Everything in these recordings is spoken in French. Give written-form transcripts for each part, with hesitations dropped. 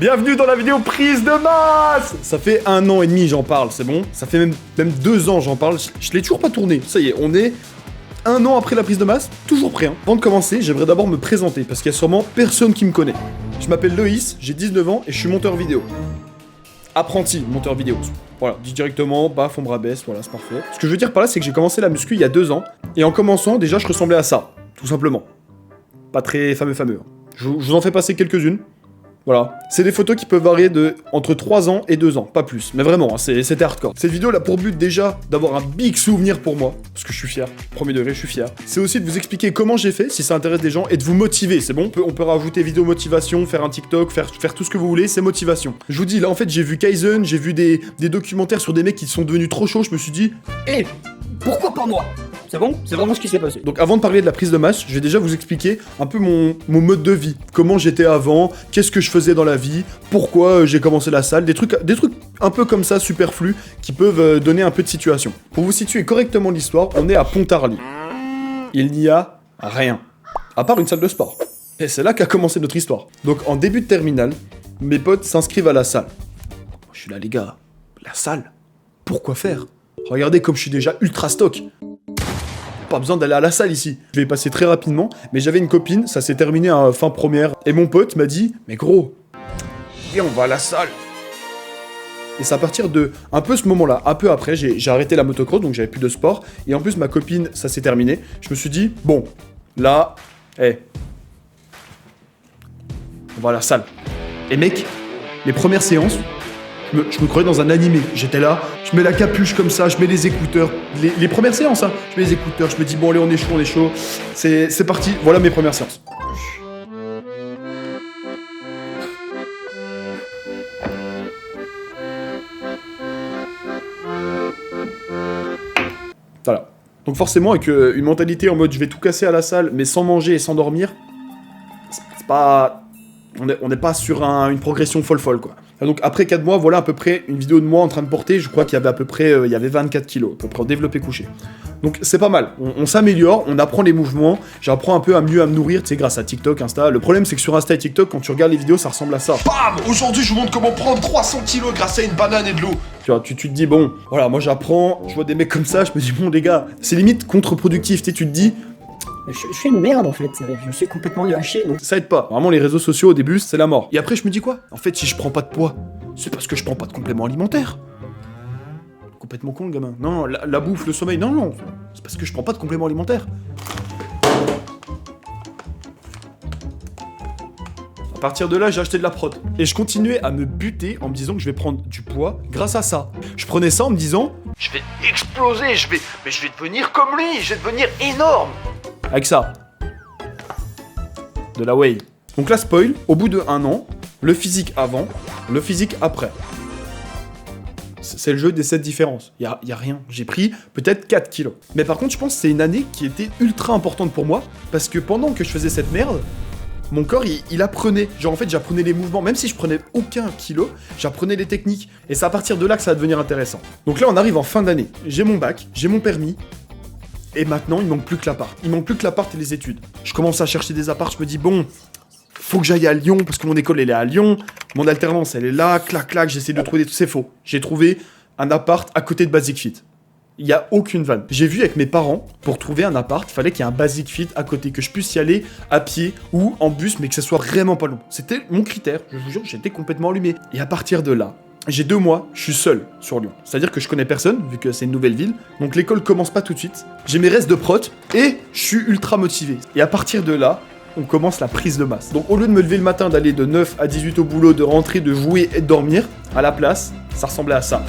Bienvenue dans la vidéo prise de masse. Ça fait 1 an et demi j'en parle, c'est bon. Ça fait même 2 ans j'en parle, je l'ai toujours pas tourné. Ça y est, on est 1 an après la prise de masse, toujours prêt. Hein. Avant de commencer, j'aimerais d'abord me présenter, parce qu'il y a sûrement personne qui me connaît. Je m'appelle Loïs, j'ai 19 ans et je suis monteur vidéo. Apprenti monteur vidéo. Voilà, dit directement, baf, on me rabaisse, voilà, c'est parfait. Ce que je veux dire par là, c'est que j'ai commencé la muscu il y a 2 ans, et en commençant, déjà, je ressemblais à ça, tout simplement. Pas très fameux. Hein. Je vous en fais passer quelques-unes. Voilà, c'est des photos qui peuvent varier de entre 3 ans et 2 ans, pas plus. Mais vraiment, hein, c'était hardcore. Cette vidéo a pour but déjà d'avoir un big souvenir pour moi, parce que je suis fier, premier degré, je suis fier. C'est aussi de vous expliquer comment j'ai fait, si ça intéresse des gens, et de vous motiver, c'est bon, on peut rajouter vidéo motivation, faire un TikTok, faire tout ce que vous voulez, c'est motivation. Je vous dis, là en fait j'ai vu Kaizen, j'ai vu des documentaires sur des mecs qui sont devenus trop chauds, je me suis dit, pourquoi pas moi? C'est bon? C'est vraiment ce qui s'est passé. Donc avant de parler de la prise de masse, je vais déjà vous expliquer un peu mon mode de vie. Comment j'étais avant, qu'est-ce que je faisais dans la vie, pourquoi j'ai commencé la salle, des trucs un peu comme ça, superflus, qui peuvent donner un peu de situation. Pour vous situer correctement l'histoire, on est à Pontarlier. Il n'y a rien, à part une salle de sport. Et c'est là qu'a commencé notre histoire. Donc en début de terminale, mes potes s'inscrivent à la salle. Je suis là les gars, la salle, pourquoi faire? Regardez comme je suis déjà ultra stock. Pas besoin d'aller à la salle ici. Je vais y passer très rapidement, mais j'avais une copine, ça s'est terminé à fin première, et mon pote m'a dit, mais gros, viens, on va à la salle. Et c'est à partir de un peu ce moment-là, un peu après, j'ai arrêté la motocross, donc j'avais plus de sport, et en plus ma copine, ça s'est terminé. Je me suis dit, bon, là, on va à la salle. Et mec, les premières séances, je me croyais dans un animé, j'étais là, je mets la capuche comme ça, je mets les écouteurs, les premières séances, hein, je mets les écouteurs, je me dis bon allez on est chaud, c'est parti, voilà mes premières séances. Voilà. Donc forcément avec une mentalité en mode je vais tout casser à la salle mais sans manger et sans dormir, c'est pas... On n'est pas sur une progression folle quoi. Donc après 4 mois, voilà à peu près une vidéo de moi en train de porter, je crois qu'il y avait à peu près 24 kilos, à peu près en développé couché. Donc c'est pas mal, on s'améliore, on apprend les mouvements, j'apprends un peu à mieux à me nourrir, tu sais, grâce à TikTok, Insta. Le problème c'est que sur Insta et TikTok, quand tu regardes les vidéos, ça ressemble à ça. Bam! Aujourd'hui, je vous montre comment prendre 300 kilos grâce à une banane et de l'eau. Tu vois, tu te dis, bon, voilà, moi j'apprends, je vois des mecs comme ça, je me dis, bon les gars, c'est limite contre-productif, tu te dis... Je suis une merde en fait, je me suis complètement lâché. Donc... Ça aide pas. Vraiment, les réseaux sociaux au début, c'est la mort. Et après, je me dis quoi? En fait, si je prends pas de poids, c'est parce que je prends pas de compléments alimentaires. Complètement con, le gamin. Non, la bouffe, le sommeil, non. C'est parce que je prends pas de compléments alimentaires. À partir de là, j'ai acheté de la prod. Et je continuais à me buter en me disant que je vais prendre du poids grâce à ça. Je prenais ça en me disant, Je vais exploser, je vais devenir comme lui, je vais devenir énorme. avec ça. De la whey. Donc là, spoil, au bout de 1 an, le physique avant, le physique après. C'est le jeu des 7 différences. Y a rien. J'ai pris peut-être 4 kilos. Mais par contre, je pense que c'est une année qui était ultra importante pour moi, parce que pendant que je faisais cette merde, mon corps, il apprenait. Genre, en fait, j'apprenais les mouvements. Même si je prenais aucun kilo, j'apprenais les techniques. Et c'est à partir de là que ça va devenir intéressant. Donc là, on arrive en fin d'année. J'ai mon bac, j'ai mon permis. Et maintenant, il manque plus que l'appart. Il manque plus que l'appart et les études. Je commence à chercher des apparts, je me dis, bon, faut que j'aille à Lyon, parce que mon école, elle est à Lyon. Mon alternance, elle est là, clac, j'essaie de trouver... C'est faux. J'ai trouvé un appart à côté de Basic Fit. Il y a aucune vanne. J'ai vu avec mes parents, pour trouver un appart, fallait qu'il y ait un Basic Fit à côté, que je puisse y aller à pied ou en bus, mais que ça soit vraiment pas long. C'était mon critère, je vous jure, j'étais complètement allumé. Et à partir de là, j'ai 2 mois, je suis seul sur Lyon. C'est-à-dire que je connais personne, vu que c'est une nouvelle ville. Donc l'école commence pas tout de suite. J'ai mes restes de prot et je suis ultra motivé. Et à partir de là, on commence la prise de masse. Donc au lieu de me lever le matin, d'aller de 9 à 18 au boulot, de rentrer, de jouer et de dormir, à la place, ça ressemblait à ça.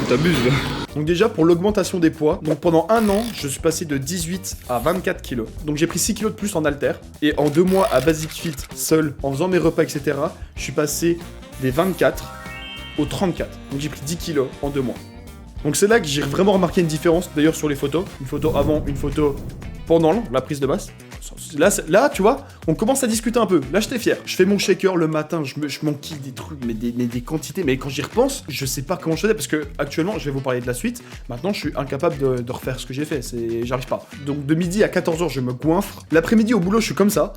t'abuses là. Donc déjà pour l'augmentation des poids, donc pendant un an, je suis passé de 18 à 24 kilos. Donc j'ai pris 6 kilos de plus en halter. Et en 2 mois à Basic Fit, seul, en faisant mes repas, etc., je suis passé des 24 aux 34. Donc j'ai pris 10 kilos en 2 mois. Donc c'est là que j'ai vraiment remarqué une différence, d'ailleurs sur les photos. Une photo avant, une photo pendant la prise de masse. Là, tu vois, on commence à discuter un peu. Là, j'étais fier. Je fais mon shaker le matin, je m'enquille des trucs, mais des quantités. Mais quand j'y repense, je sais pas comment je faisais parce que actuellement, je vais vous parler de la suite. Maintenant, je suis incapable de refaire ce que j'ai fait. J'arrive pas. Donc de midi à 14h, je me goinfre. L'après-midi au boulot, je suis comme ça.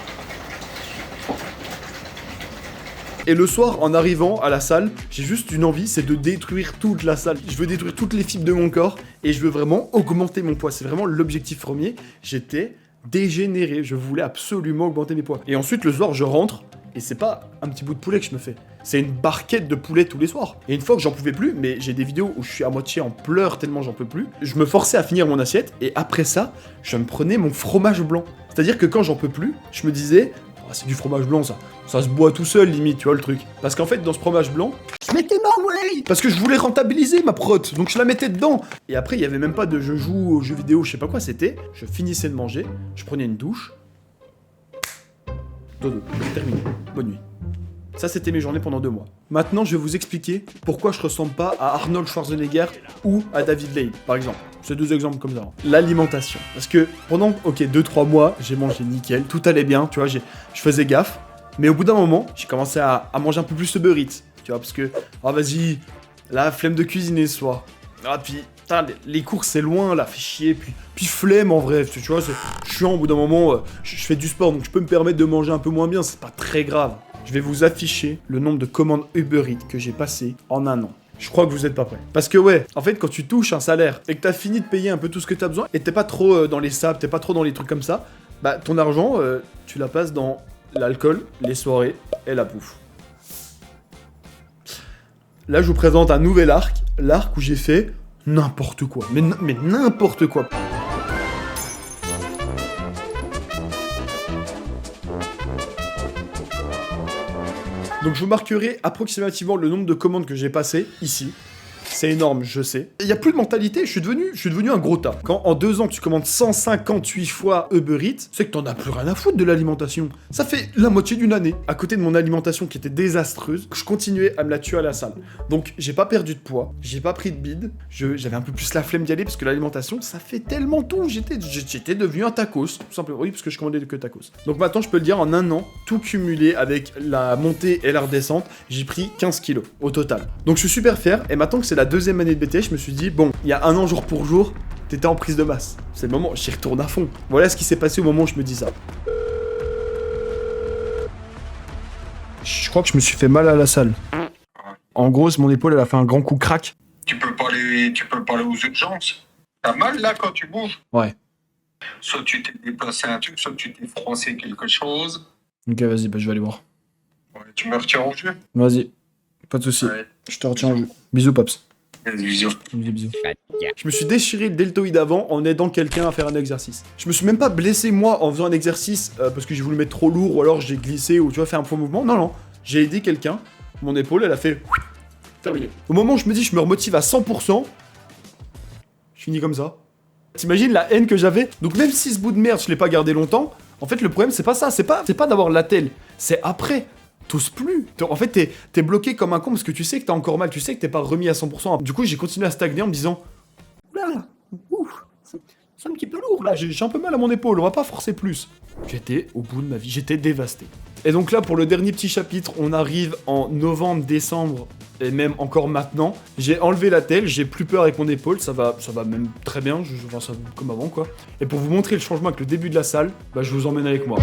Et le soir, en arrivant à la salle, j'ai juste une envie, c'est de détruire toute la salle. Je veux détruire toutes les fibres de mon corps et je veux vraiment augmenter mon poids. C'est vraiment l'objectif premier. J'étais dégénéré, je voulais absolument augmenter mes poids. Et ensuite, le soir, je rentre et c'est pas un petit bout de poulet que je me fais. C'est une barquette de poulet tous les soirs. Et une fois que j'en pouvais plus, mais j'ai des vidéos où je suis à moitié en pleurs tellement j'en peux plus, je me forçais à finir mon assiette et après ça, je me prenais mon fromage blanc. C'est-à-dire que quand j'en peux plus, je me disais... c'est du fromage blanc ça se boit tout seul limite, tu vois le truc. Parce qu'en fait dans ce fromage blanc, je mettais ma whey. Parce que je voulais rentabiliser ma prot, donc je la mettais dedans. Et après il y avait même pas de je joue aux jeux vidéo, je sais pas quoi c'était. Je finissais de manger, je prenais une douche. Dodo, terminé, bonne nuit. Ça c'était mes journées pendant 2 mois. Maintenant je vais vous expliquer pourquoi je ressemble pas à Arnold Schwarzenegger ou à David Lane par exemple. C'est 2 exemples comme ça. L'alimentation. Parce que pendant 2-3 mois, j'ai mangé nickel, tout allait bien, tu vois, je faisais gaffe. Mais au bout d'un moment, j'ai commencé à manger un peu plus Uber Eats, tu vois, parce que, vas-y, la flemme de cuisiner ce soir. Ah, puis, putain, les courses c'est loin, là, fait chier, puis flemme en vrai, tu vois, c'est chiant au bout d'un moment, je fais du sport, donc je peux me permettre de manger un peu moins bien, c'est pas très grave. Je vais vous afficher le nombre de commandes Uber Eats que j'ai passé en un an. Je crois que vous êtes pas prêts. Parce que ouais, en fait, quand tu touches un salaire et que t'as fini de payer un peu tout ce que t'as besoin, et t'es pas trop dans les sables, t'es pas trop dans les trucs comme ça, bah ton argent, tu la passes dans l'alcool, les soirées et la bouffe. Là, je vous présente un nouvel arc, l'arc où j'ai fait n'importe quoi. Mais n'importe quoi. Donc je vous marquerai approximativement le nombre de commandes que j'ai passées ici. C'est énorme, je sais. Il n'y a plus de mentalité, je suis devenu un gros tas. Quand en 2 ans tu commandes 158 fois Uber Eats, c'est que t'en as plus rien à foutre de l'alimentation. Ça fait la moitié d'une année. À côté de mon alimentation qui était désastreuse, je continuais à me la tuer à la salle. Donc j'ai pas perdu de poids, j'ai pas pris de bide, j'avais un peu plus la flemme d'y aller parce que l'alimentation ça fait tellement tout. J'étais devenu un tacos, tout simplement. Oui, parce que je commandais que tacos. Donc maintenant je peux le dire, en un an, tout cumulé avec la montée et la redescente, j'ai pris 15 kilos au total. Donc je suis super fier et maintenant que c'est la 2e année de BTS, je me suis dit, bon, il y a un an jour pour jour, t'étais en prise de masse. C'est le moment, j'y retourne à fond. Voilà ce qui s'est passé au moment où je me dis ça. Je crois que je me suis fait mal à la salle. En gros, mon épaule, elle a fait un grand coup crack. Tu peux parler aux urgences. T'as mal là quand tu bouges? Ouais. Soit tu t'es déplacé un truc, soit tu t'es froissé quelque chose. Ok, vas-y, bah je vais aller voir. Ouais, tu me retiens au jeu? Vas-y, pas de soucis. Ouais. Je te retiens en jeu. Bisous, Pops. Bisous. Bisous. Je me suis déchiré le deltoïde avant en aidant quelqu'un à faire un exercice. Je me suis même pas blessé moi en faisant un exercice parce que j'ai voulu mettre trop lourd ou alors j'ai glissé ou tu vois, faire un faux mouvement. Non, non. J'ai aidé quelqu'un. Mon épaule, elle a fait... Terminé. Au moment où je me dis je me remotive à 100%, je finis comme ça. T'imagines la haine que j'avais? Donc même si ce bout de merde, je l'ai pas gardé longtemps, en fait le problème c'est pas ça, c'est pas d'avoir l'attelle, c'est après. T'oses plus. En fait, t'es bloqué comme un con parce que tu sais que t'as encore mal, tu sais que t'es pas remis à 100%. Du coup, j'ai continué à stagner en me disant oula, ouf, c'est un petit peu lourd là, j'ai un peu mal à mon épaule, on va pas forcer plus. J'étais au bout de ma vie, j'étais dévasté. Et donc là, pour le dernier petit chapitre, on arrive en novembre, décembre, et même encore maintenant. J'ai enlevé l'attelle, j'ai plus peur avec mon épaule, ça va même très bien, je vois ça comme avant quoi. Et pour vous montrer le changement avec le début de la salle, bah je vous emmène avec moi.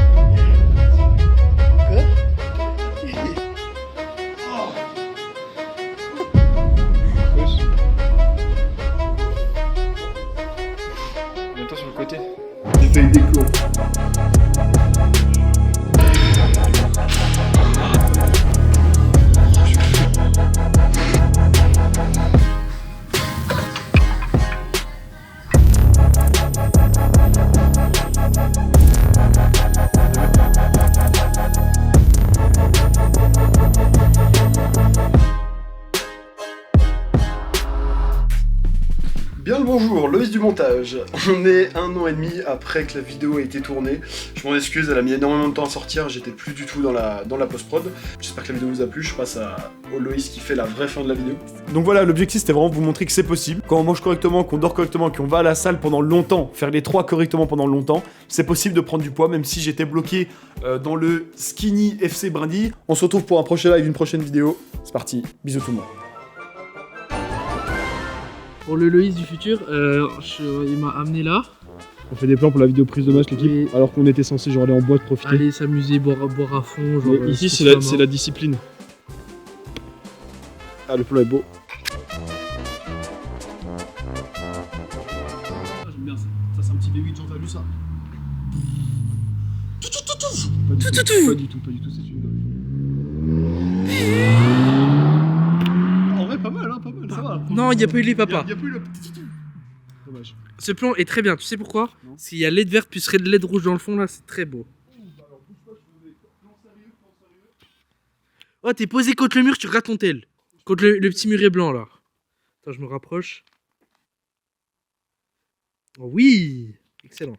Mets-toi sur le côté. J'ai fait une déco. Bonjour, Loïs du montage. On est 1 an et demi après que la vidéo a été tournée. Je m'en excuse, elle a mis énormément de temps à sortir, j'étais plus du tout dans la post-prod. J'espère que la vidéo vous a plu, je passe au Loïs qui fait la vraie fin de la vidéo. Donc voilà, l'objectif c'était vraiment de vous montrer que c'est possible. Quand on mange correctement, qu'on dort correctement, qu'on va à la salle pendant longtemps, faire les 3 correctement pendant longtemps, c'est possible de prendre du poids, même si j'étais bloqué dans le Skinny FC Brindille. On se retrouve pour un prochain live, une prochaine vidéo. C'est parti, bisous tout le monde. Pour le Loïs du futur, il m'a amené là. On fait des plans pour la vidéo prise de match l'équipe, Oui. alors qu'on était censé genre aller en boîte profiter. Aller s'amuser, boire à fond. Genre, Mais ici se c'est foutre la, main. la discipline. Ah le plan est beau. J'aime bien ça. Ça c'est un petit V8, t'as vu ça? Pas du tout, c'est une En vrai pas mal, pas mal, ça va. Non, il n'y a pas eu les papas. Y a plus le Dommage. Ce plan est très bien, tu sais pourquoi? S'il y a LED verte plus LED rouge dans le fond là, c'est très beau. Oh, t'es posé contre le mur, tu regardes ton tel. Contre le petit muret blanc là. Attends, je me rapproche. Oh, oui! Excellent.